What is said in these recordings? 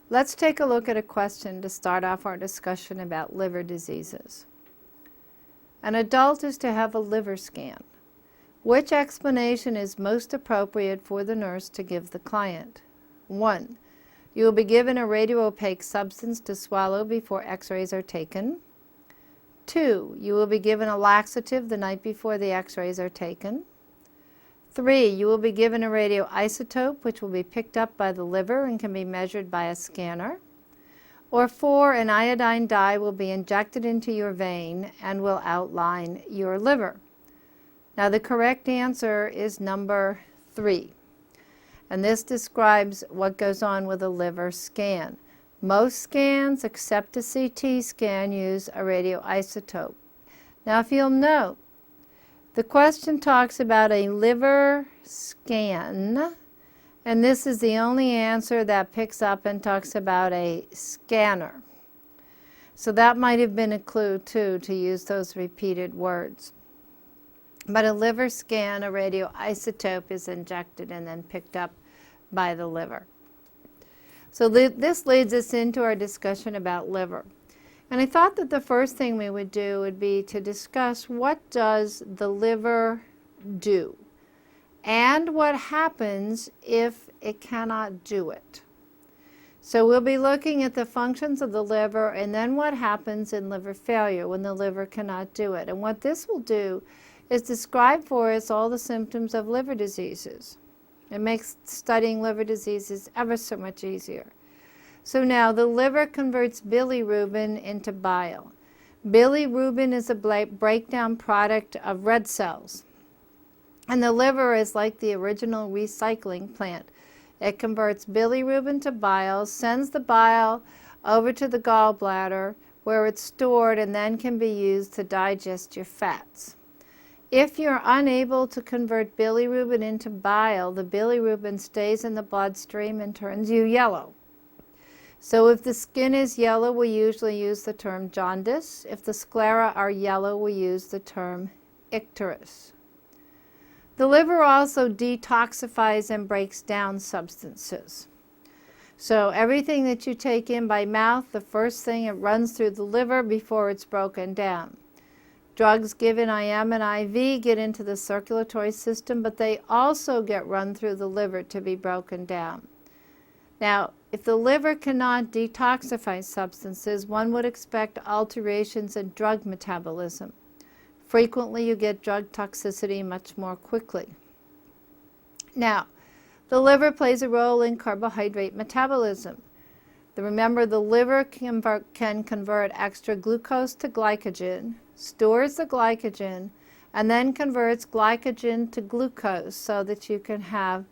Let's take a look at a question to start off our discussion about liver diseases. An adult is to have a liver scan. Which explanation is most appropriate for the nurse to give the client? 1. You will be given a radio-opaque substance to swallow before x-rays are taken. 2. You will be given a laxative the night before the x-rays are taken. 3. You will be given a radioisotope which will be picked up by the liver and can be measured by a scanner. Or 4. An iodine dye will be injected into your vein and will outline your liver. Now the correct answer is number 3. And this describes what goes on with a liver scan. Most scans, except a CT scan, use a radioisotope. Now if you'll note, the question talks about a liver scan, and this is the only answer that picks up and talks about a scanner. So that might have been a clue too, to use those repeated words. But a liver scan, a radioisotope is injected and then picked up by the liver. So this leads us into our discussion about liver. And I thought that the first thing we would do would be to discuss what does the liver do and what happens if it cannot do it. So we'll be looking at the functions of the liver and then what happens in liver failure when the liver cannot do it. And what this will do is describe for us all the symptoms of liver diseases. It makes studying liver diseases ever so much easier. So now the liver converts bilirubin into bile. Bilirubin is a breakdown product of red cells. And the liver is like the original recycling plant. It converts bilirubin to bile, sends the bile over to the gallbladder where it's stored and then can be used to digest your fats. If you're unable to convert bilirubin into bile, the bilirubin stays in the bloodstream and turns you yellow. So if the skin is yellow, we usually use the term jaundice. If the sclera are yellow, we use the term icterus. The liver also detoxifies and breaks down substances. So everything that you take in by mouth, the first thing it runs through the liver before it's broken down. Drugs given IM and IV get into the circulatory system, but they also get run through the liver to be broken down. Now, if the liver cannot detoxify substances, one would expect alterations in drug metabolism. Frequently, you get drug toxicity much more quickly. Now, the liver plays a role in carbohydrate metabolism. Remember, the liver can convert extra glucose to glycogen, stores the glycogen, and then converts glycogen to glucose so that you can have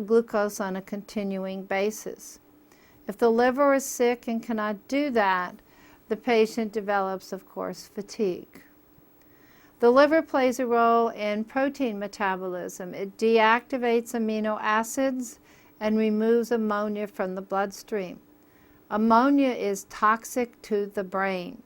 glucose on a continuing basis. If the liver is sick and cannot do that, the patient develops, of course, fatigue. The liver plays a role in protein metabolism. It deactivates amino acids and removes ammonia from the bloodstream. Ammonia is toxic to the brain.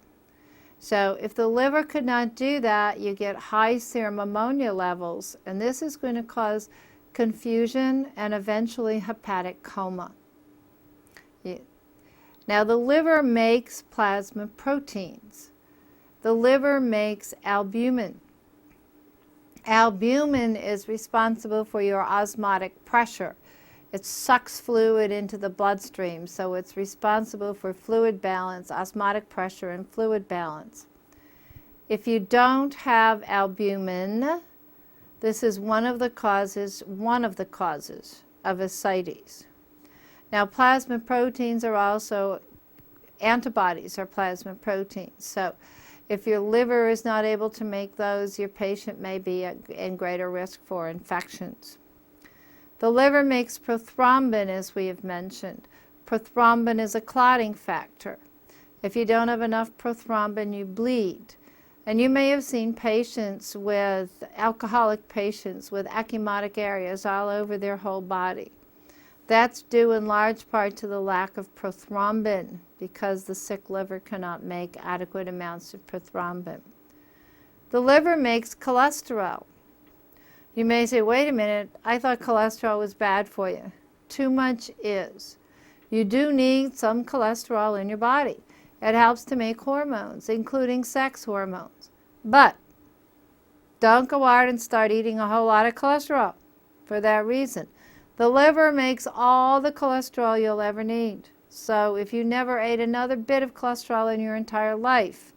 So if the liver could not do that, you get high serum ammonia levels, and this is going to cause confusion and eventually hepatic coma. Now the liver makes plasma proteins. The liver makes albumin. Albumin is responsible for your osmotic pressure. It sucks fluid into the bloodstream, so it's responsible for fluid balance, osmotic pressure, and fluid balance. If you don't have albumin, this is one of the causes of ascites. Now, plasma proteins are also, antibodies are plasma proteins. So if your liver is not able to make those, your patient may be in greater risk for infections. The liver makes prothrombin, as we have mentioned. Prothrombin is a clotting factor. If you don't have enough prothrombin, you bleed. And you may have seen patients with, alcoholic patients with ecchymotic areas all over their whole body. That's due in large part to the lack of prothrombin because the sick liver cannot make adequate amounts of prothrombin. The liver makes cholesterol. You may say, wait a minute, I thought cholesterol was bad for you. Too much is. You do need some cholesterol in your body. It helps to make hormones, including sex hormones. But don't go out and start eating a whole lot of cholesterol for that reason. The liver makes all the cholesterol you'll ever need. So if you never ate another bit of cholesterol in your entire life,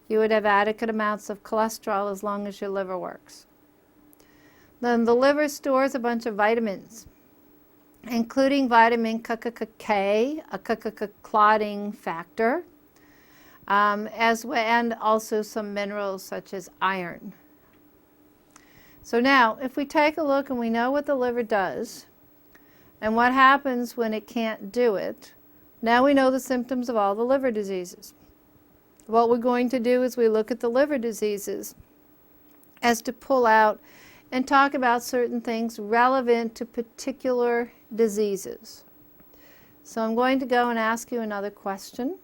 you would have adequate amounts of cholesterol as long as your liver works. Then the liver stores a bunch of vitamins, including vitamin K, a clotting factor, and also some minerals such as iron. So now, if we take a look and we know what the liver does and what happens when it can't do it, now we know the symptoms of all the liver diseases. What we're going to do is we look at the liver diseases as to pull out and talk about certain things relevant to particular diseases. So I'm going to go and ask you another question.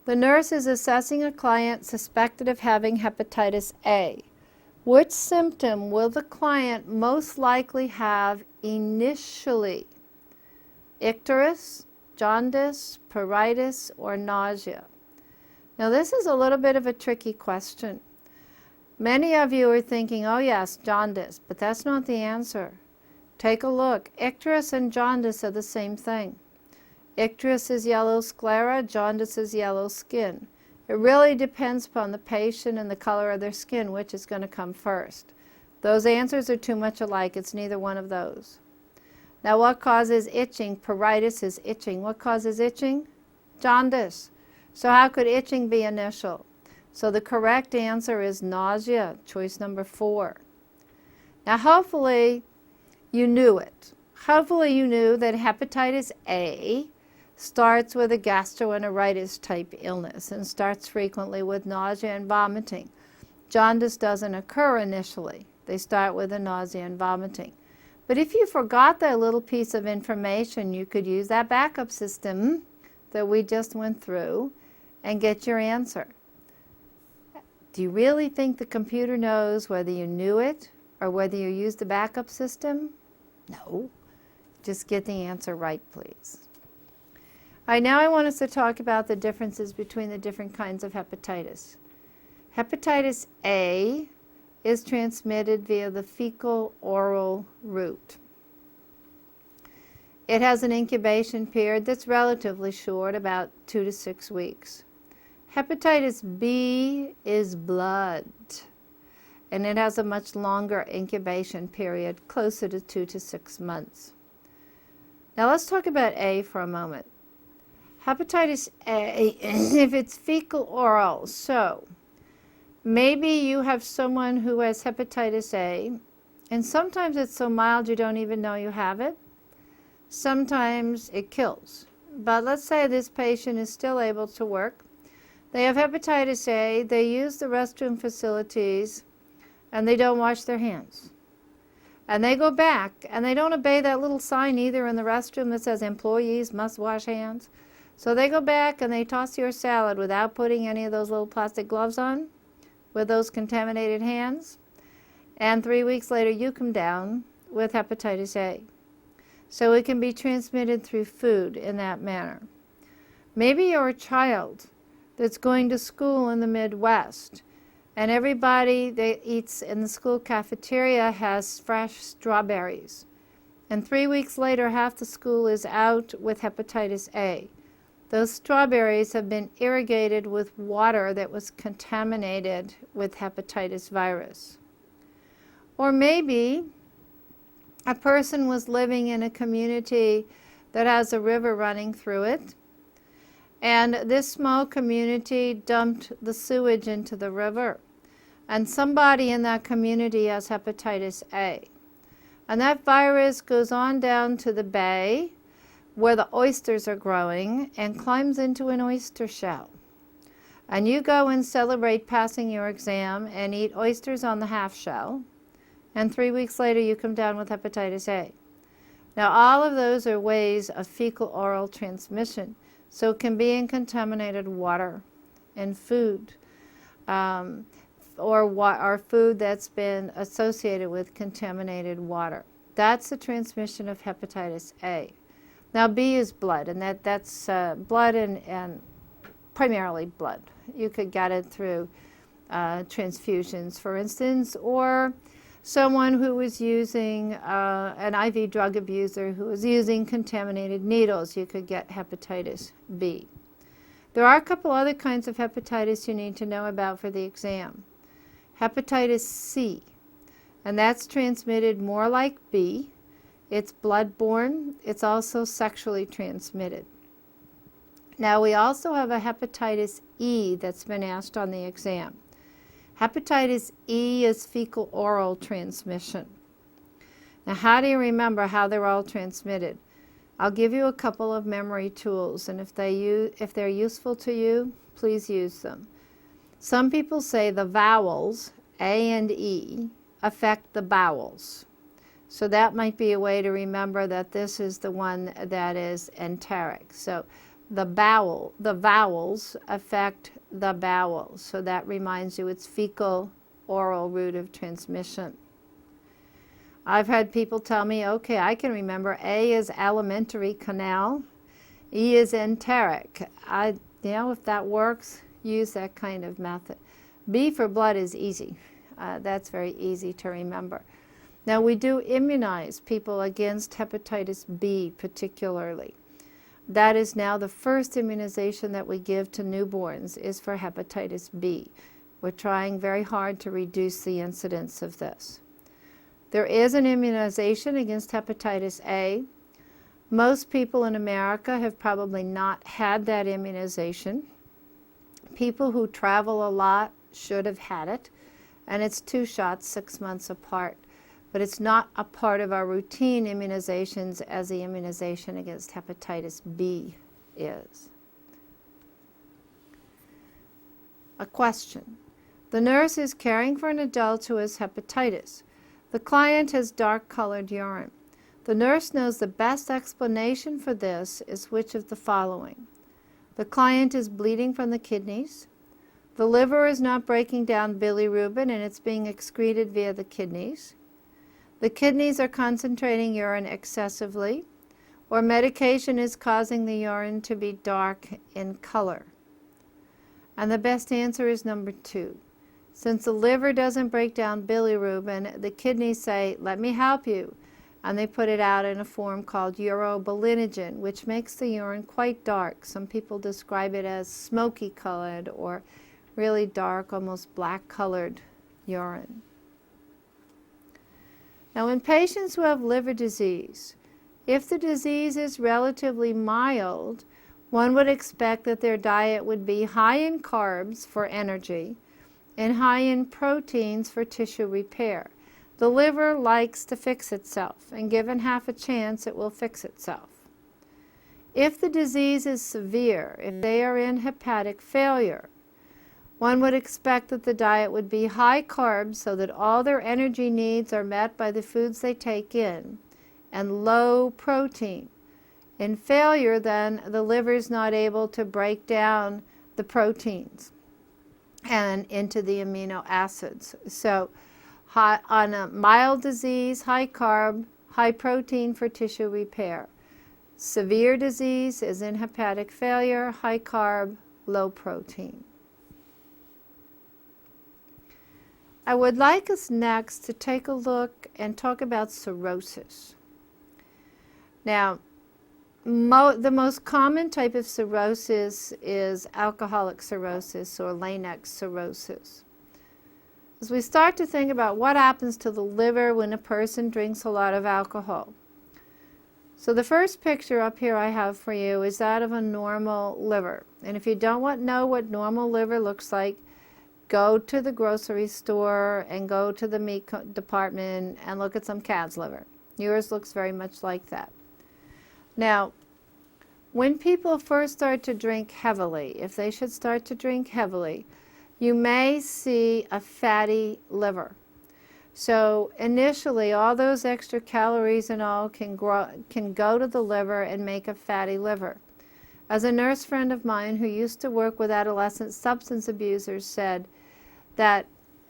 The nurse is assessing a client suspected of having hepatitis A. Which symptom will the client most likely have initially? Icterus, jaundice, pruritus, or nausea? Now this is a little bit of a tricky question. Many of you are thinking, oh yes, jaundice, but that's not the answer. Take a look. Icterus and jaundice are the same thing. Icterus is yellow sclera, jaundice is yellow skin. It really depends upon the patient and the color of their skin, which is going to come first. Those answers are too much alike. It's neither one of those. Now what causes itching? Pruritus is itching. What causes itching? Jaundice. So how could itching be initial? So the correct answer is nausea, choice number 4. Now hopefully you knew it. Hopefully you knew that hepatitis A starts with a gastroenteritis type illness and starts frequently with nausea and vomiting. Jaundice doesn't occur initially. They start with the nausea and vomiting. But if you forgot that little piece of information, you could use that backup system that we just went through and get your answer. Do you really think the computer knows whether you knew it or whether you used the backup system? No. Just get the answer right, please. All right, now I want us to talk about the differences between the different kinds of hepatitis. Hepatitis A is transmitted via the fecal-oral route. It has an incubation period that's relatively short, about 2 to 6 weeks. Hepatitis B is blood, and it has a much longer incubation period, closer to 2 to 6 months. Now let's talk about A for a moment. Hepatitis A, if it's fecal-oral, so maybe you have someone who has hepatitis A, and sometimes it's so mild you don't even know you have it. Sometimes it kills. But let's say this patient is still able to work. They have hepatitis A, they use the restroom facilities, and they don't wash their hands. And they go back, and they don't obey that little sign either in the restroom that says employees must wash hands. So they go back and they toss your salad without putting any of those little plastic gloves on with those contaminated hands. And 3 weeks later you come down with hepatitis A. So it can be transmitted through food in that manner. Maybe you're a child that's going to school in the Midwest, and everybody that eats in the school cafeteria has fresh strawberries. And 3 weeks later, half the school is out with hepatitis A. Those strawberries have been irrigated with water that was contaminated with hepatitis virus. Or maybe a person was living in a community that has a river running through it, and this small community dumped the sewage into the river. And somebody in that community has hepatitis A. And that virus goes on down to the bay where the oysters are growing and climbs into an oyster shell. And you go and celebrate passing your exam and eat oysters on the half shell. And 3 weeks later you come down with hepatitis A. Now all of those are ways of fecal-oral transmission. So it can be in contaminated water and food, or food that's been associated with contaminated water. That's the transmission of hepatitis A. Now B is blood, and that's blood and primarily blood. You could get it through transfusions, for instance, or someone who was using an IV drug abuser who was using contaminated needles. You could get hepatitis B. There are a couple other kinds of hepatitis you need to know about for the exam. Hepatitis C, and that's transmitted more like B. It's bloodborne. It's also sexually transmitted. Now, we also have a hepatitis E that's been asked on the exam. Hepatitis E is fecal-oral transmission. Now, how do you remember how they're all transmitted? I'll give you a couple of memory tools, and if they're useful to you, please use them. Some people say the vowels, A and E, affect the bowels. So that might be a way to remember that this is the one that is enteric. So the vowels affect the bowels. So that reminds you it's fecal-oral route of transmission. I've had people tell me, okay, I can remember A is alimentary canal, E is enteric. If that works, use that kind of method. B for blood is easy. That's very easy to remember. Now, we do immunize people against hepatitis B particularly. That is now the first immunization that we give to newborns is for hepatitis B. We're trying very hard to reduce the incidence of this. There is an immunization against hepatitis A. Most people in America have probably not had that immunization. People who travel a lot should have had it, and it's 2 shots 6 months apart. But it's not a part of our routine immunizations as the immunization against hepatitis B is. A question. The nurse is caring for an adult who has hepatitis. The client has dark-colored urine. The nurse knows the best explanation for this is which of the following. The client is bleeding from the kidneys. The liver is not breaking down bilirubin and it's being excreted via the kidneys. The kidneys are concentrating urine excessively, or medication is causing the urine to be dark in color. And the best answer is number 2. Since the liver doesn't break down bilirubin, the kidneys say, let me help you. And they put it out in a form called urobilinogen, which makes the urine quite dark. Some people describe it as smoky colored or really dark, almost black colored urine. Now, in patients who have liver disease, if the disease is relatively mild, one would expect that their diet would be high in carbs for energy and high in proteins for tissue repair. The liver likes to fix itself, and given half a chance, it will fix itself. If the disease is severe, if they are in hepatic failure, one would expect that the diet would be high carbs so that all their energy needs are met by the foods they take in, and low protein. In failure, then, the liver is not able to break down the proteins and into the amino acids. So on a mild disease, high carb, high protein for tissue repair. Severe disease is in hepatic failure, high carb, low protein. I would like us next to take a look and talk about cirrhosis. Now, the most common type of cirrhosis is alcoholic cirrhosis or Leydig cirrhosis. As we start to think about what happens to the liver when a person drinks a lot of alcohol. So the first picture up here I have for you is that of a normal liver. And if you don't know what normal liver looks like, go to the grocery store and go to the meat department and look at some cat's liver. Yours looks very much like that. Now, when people first start to drink heavily, if they should start to drink heavily, you may see a fatty liver. So initially, all those extra calories and all can go to the liver and make a fatty liver. As a nurse friend of mine who used to work with adolescent substance abusers said that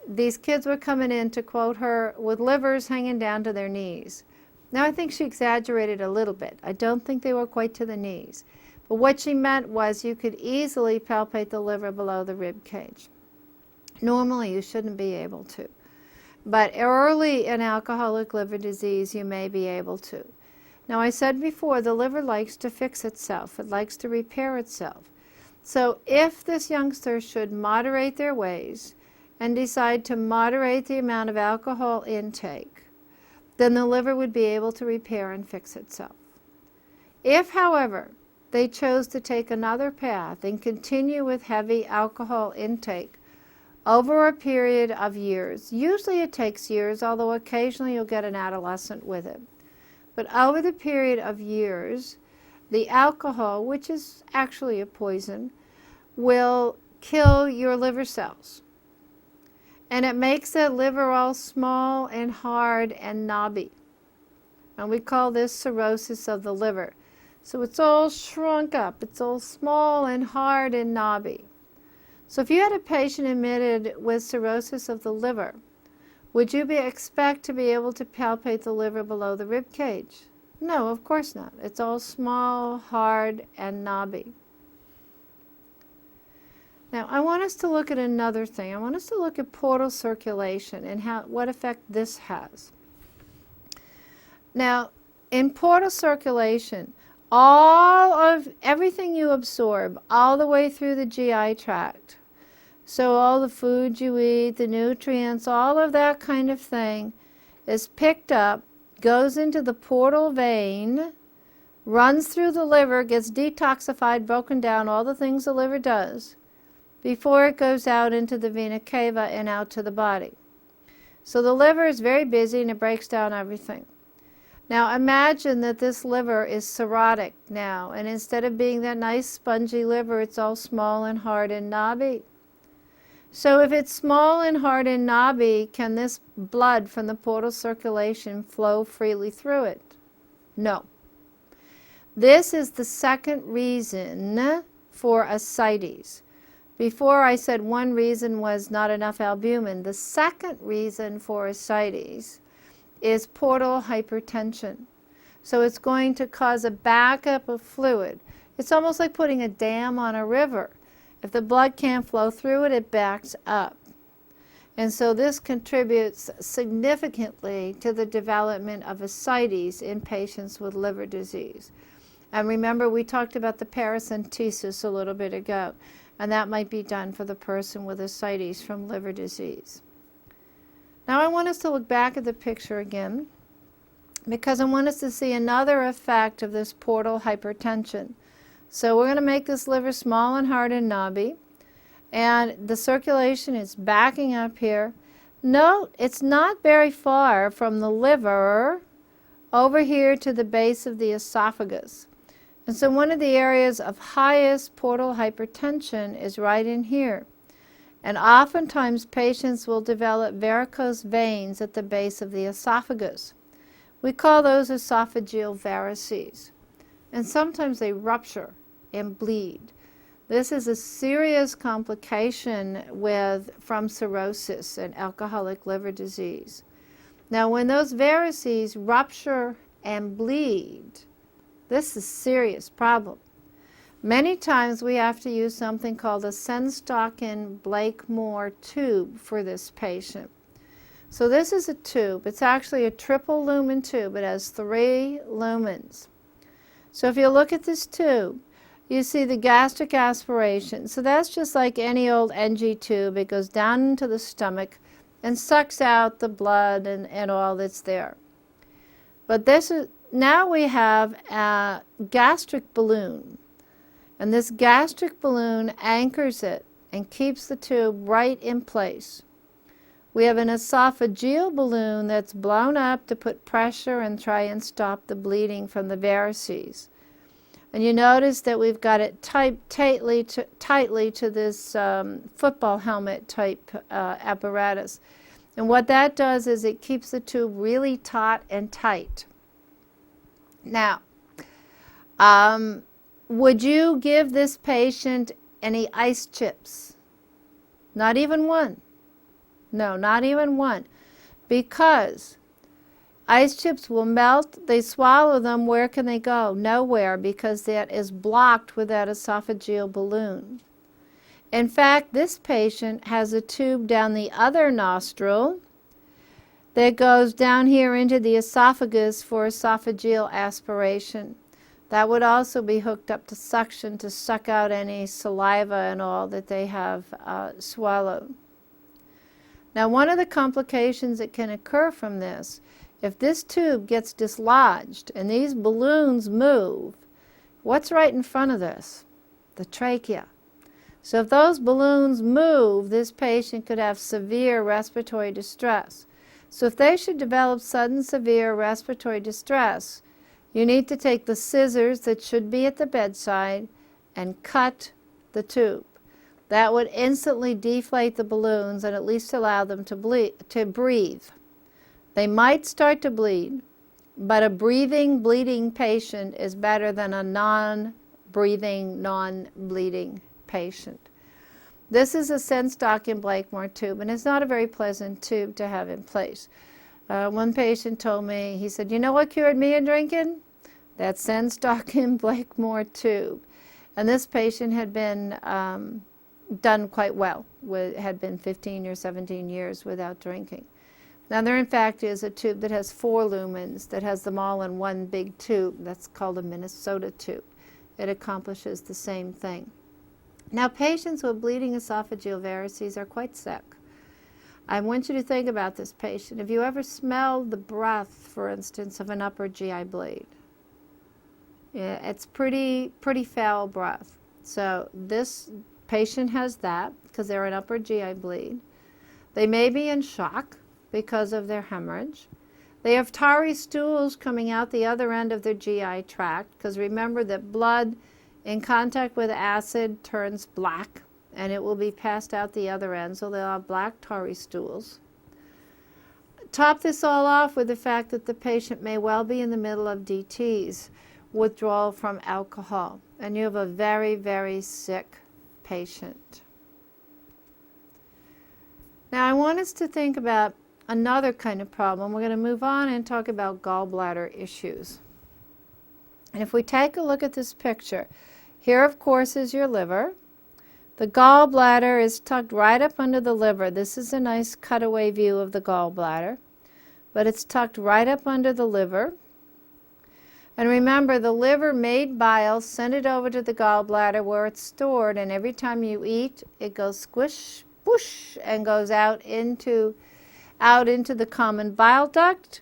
these kids were coming in, to quote her, with livers hanging down to their knees. Now, I think she exaggerated a little bit. I don't think they were quite to the knees. But what she meant was you could easily palpate the liver below the rib cage. Normally, you shouldn't be able to. But early in alcoholic liver disease, you may be able to. Now, I said before, the liver likes to fix itself. It likes to repair itself. So if this youngster should moderate their ways and decide to moderate the amount of alcohol intake, then the liver would be able to repair and fix itself. If, however, they chose to take another path and continue with heavy alcohol intake over a period of years, usually it takes years, although occasionally you'll get an adolescent with it, but over the period of years, the alcohol, which is actually a poison, will kill your liver cells. And it makes that liver all small and hard and knobby. And we call this cirrhosis of the liver. So it's all shrunk up. It's all small and hard and knobby. So if you had a patient admitted with cirrhosis of the liver, would you expect to be able to palpate the liver below the rib cage? No, of course not. It's all small, hard, and knobby. Now, I want us to look at another thing. I want us to look at portal circulation and what effect this has. Now, in portal circulation, all of everything you absorb all the way through the GI tract, so all the food you eat, the nutrients, all of that kind of thing is picked up, goes into the portal vein, runs through the liver, gets detoxified, broken down, all the things the liver does, before it goes out into the vena cava and out to the body. So the liver is very busy and it breaks down everything. Now imagine that this liver is cirrhotic now, and instead of being that nice spongy liver, it's all small and hard and knobby. So if it's small and hard and knobby, can this blood from the portal circulation flow freely through it? No. This is the second reason for ascites. Before I said one reason was not enough albumin. The second reason for ascites is portal hypertension. So it's going to cause a backup of fluid. It's almost like putting a dam on a river. If the blood can't flow through it, it backs up. And so this contributes significantly to the development of ascites in patients with liver disease. And remember, we talked about the paracentesis a little bit ago, and that might be done for the person with ascites from liver disease. Now I want us to look back at the picture again, because I want us to see another effect of this portal hypertension. So we're going to make this liver small and hard and knobby, and the circulation is backing up here. Note, it's not very far from the liver over here to the base of the esophagus. And so one of the areas of highest portal hypertension is right in here. And oftentimes patients will develop varicose veins at the base of the esophagus. We call those esophageal varices. And sometimes they rupture and bleed. This is a serious complication from cirrhosis and alcoholic liver disease. Now, when those varices rupture and bleed, this is a serious problem. Many times we have to use something called a Senstocken-Blakemore tube for this patient. So this is a tube. It's actually a triple lumen tube. It has 3 lumens. So if you look at this tube, you see the gastric aspiration. So that's just like any old NG tube. It goes down into the stomach and sucks out the blood and all that's there. But now we have a gastric balloon. And this gastric balloon anchors it and keeps the tube right in place. We have an esophageal balloon that's blown up to put pressure and try and stop the bleeding from the varices. And you notice that we've got it tightly to this football helmet type apparatus. And what that does is it keeps the tube really taut and tight. Now, would you give this patient any ice chips? Not even one. No, not even one. Because Ice chips will melt, they swallow them, where can they go? Nowhere, because that is blocked with that esophageal balloon. In fact, this patient has a tube down the other nostril that goes down here into the esophagus for esophageal aspiration. That would also be hooked up to suction to suck out any saliva and all that they have swallowed. Now, one of the complications that can occur from this, if this tube gets dislodged and these balloons move, what's right in front of this? The trachea. So if those balloons move, this patient could have severe respiratory distress. So if they should develop sudden severe respiratory distress, you need to take the scissors that should be at the bedside and cut the tube. That would instantly deflate the balloons and at least allow them to breathe. They might start to bleed, but a breathing, bleeding patient is better than a non-breathing, non-bleeding patient. This is a Sense-Dock-in-Blakemore tube, and it's not a very pleasant tube to have in place. One patient told me, he said, you know what cured me of drinking? That Sense-Dock-in-Blakemore tube. And this patient had been done quite well, had been 15 or 17 years without drinking. Now there in fact is a tube that has 4 lumens, that has them all in one big tube. That's called a Minnesota tube. It accomplishes the same thing. Now patients with bleeding esophageal varices are quite sick. I want you to think about this patient. Have you ever smelled the breath, for instance, of an upper GI bleed? Yeah, it's pretty foul breath. So this patient has that because they're an upper GI bleed. They may be in shock because of their hemorrhage. They have tarry stools coming out the other end of their GI tract, because remember that blood in contact with acid turns black and it will be passed out the other end, so they'll have black tarry stools. Top this all off with the fact that the patient may well be in the middle of DTs, withdrawal from alcohol, and you have a very, very sick patient. Now I want us to think about another kind of problem. We're going to move on and talk about gallbladder issues. And if we take a look at this picture, here of course is your liver. The gallbladder is tucked right up under the liver. This is a nice cutaway view of the gallbladder, but it's tucked right up under the liver. And remember, the liver made bile, send it over to the gallbladder where it's stored, and every time you eat, it goes squish, whoosh, and goes out into the common bile duct,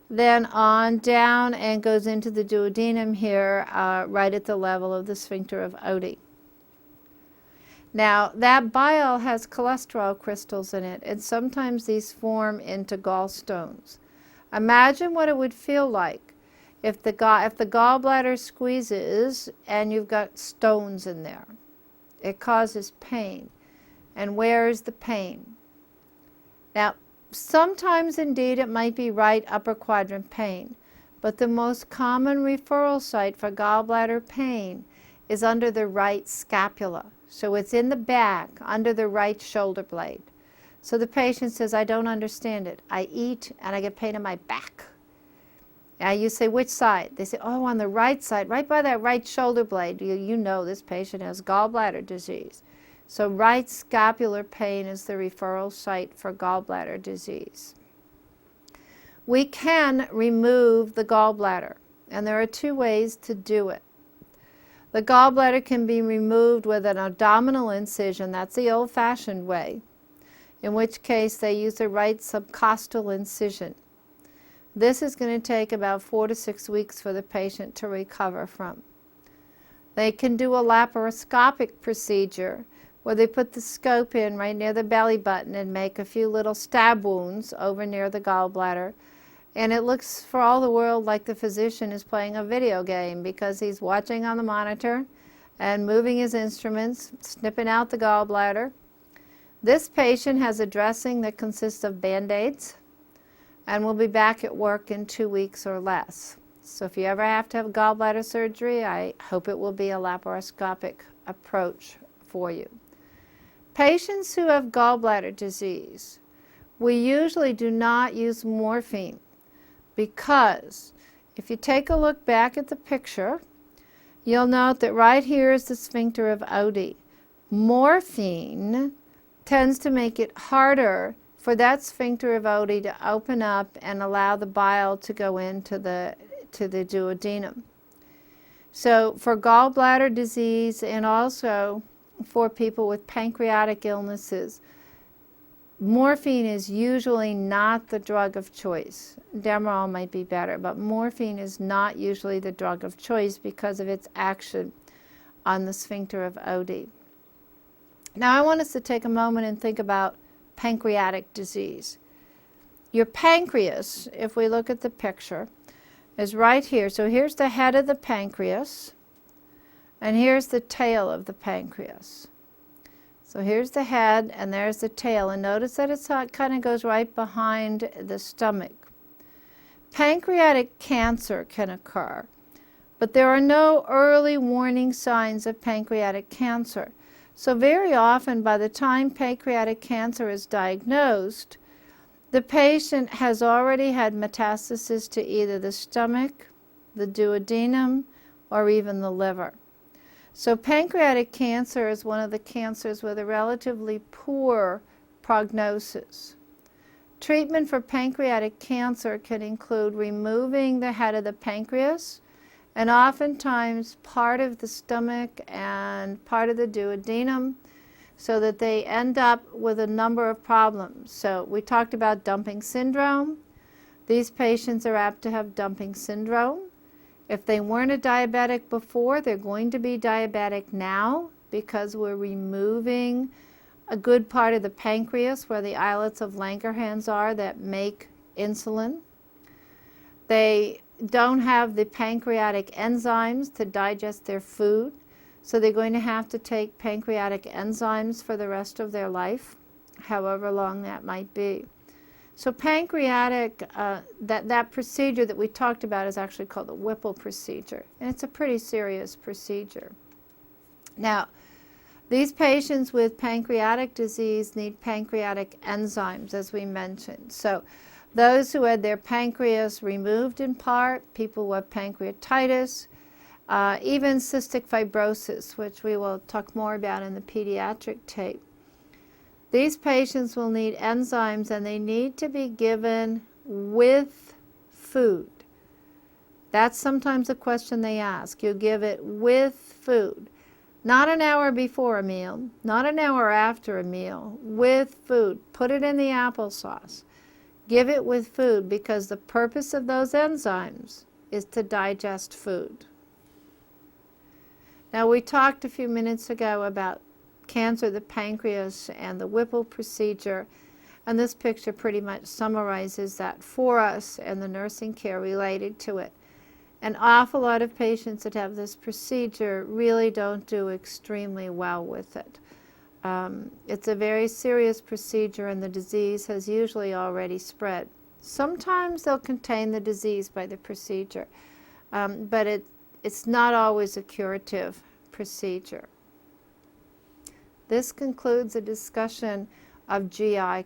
then on down and goes into the duodenum here, right at the level of the sphincter of Oddi. Now, that bile has cholesterol crystals in it, and sometimes these form into gallstones. Imagine what it would feel like if the gallbladder squeezes and you've got stones in there. It causes pain. And where is the pain? Now, sometimes indeed it might be right upper quadrant pain, but the most common referral site for gallbladder pain is under the right scapula. So it's in the back, under the right shoulder blade. So the patient says, I don't understand it. I eat and I get pain in my back. Now you say, which side? They say, oh, on the right side, right by that right shoulder blade. You know this patient has gallbladder disease. So right scapular pain is the referral site for gallbladder disease. We can remove the gallbladder, and there are 2 ways to do it. The gallbladder can be removed with an abdominal incision. That's the old-fashioned way, in which case they use a right subcostal incision. This is going to take about 4 to 6 weeks for the patient to recover from. They can do a laparoscopic procedure where they put the scope in right near the belly button and make a few little stab wounds over near the gallbladder. And it looks for all the world like the physician is playing a video game, because he's watching on the monitor and moving his instruments, snipping out the gallbladder. This patient has a dressing that consists of Band-Aids and will be back at work in 2 weeks or less. So if you ever have to have gallbladder surgery, I hope it will be a laparoscopic approach for you. Patients who have gallbladder disease, we usually do not use morphine, because if you take a look back at the picture, you'll note that right here is the sphincter of Oddi. Morphine tends to make it harder for that sphincter of Oddi to open up and allow the bile to go into the duodenum. So for gallbladder disease and also for people with pancreatic illnesses, morphine is usually not the drug of choice. Demerol might be better, but morphine is not usually the drug of choice because of its action on the sphincter of Oddi. Now I want us to take a moment and think about pancreatic disease. Your pancreas, if we look at the picture, is right here. So here's the head of the pancreas, and here's the tail of the pancreas. So here's the head, and there's the tail. And notice that it kind of goes right behind the stomach. Pancreatic cancer can occur, but there are no early warning signs of pancreatic cancer. So very often, by the time pancreatic cancer is diagnosed, the patient has already had metastasis to either the stomach, the duodenum, or even the liver. So pancreatic cancer is one of the cancers with a relatively poor prognosis. Treatment for pancreatic cancer can include removing the head of the pancreas and oftentimes part of the stomach and part of the duodenum, so that they end up with a number of problems. So we talked about dumping syndrome. These patients are apt to have dumping syndrome. If they weren't a diabetic before, they're going to be diabetic now because we're removing a good part of the pancreas where the islets of Langerhans are that make insulin. They don't have the pancreatic enzymes to digest their food, so they're going to have to take pancreatic enzymes for the rest of their life, however long that might be. So pancreatic, that procedure that we talked about is actually called the Whipple procedure, and it's a pretty serious procedure. Now, these patients with pancreatic disease need pancreatic enzymes, as we mentioned. So those who had their pancreas removed in part, people who have pancreatitis, even cystic fibrosis, which we will talk more about in the pediatric tape. These patients will need enzymes, and they need to be given with food. That's sometimes a question they ask. You give it with food. Not an hour before a meal, not an hour after a meal, with food. Put it in the applesauce. Give it with food, because the purpose of those enzymes is to digest food. Now, we talked a few minutes ago about cancer of the pancreas and the Whipple procedure, and this picture pretty much summarizes that for us and the nursing care related to it. An awful lot of patients that have this procedure really don't do extremely well with it. It's a very serious procedure, and the disease has usually already spread. Sometimes they'll contain the disease by the procedure, but it's not always a curative procedure. This concludes a discussion of GI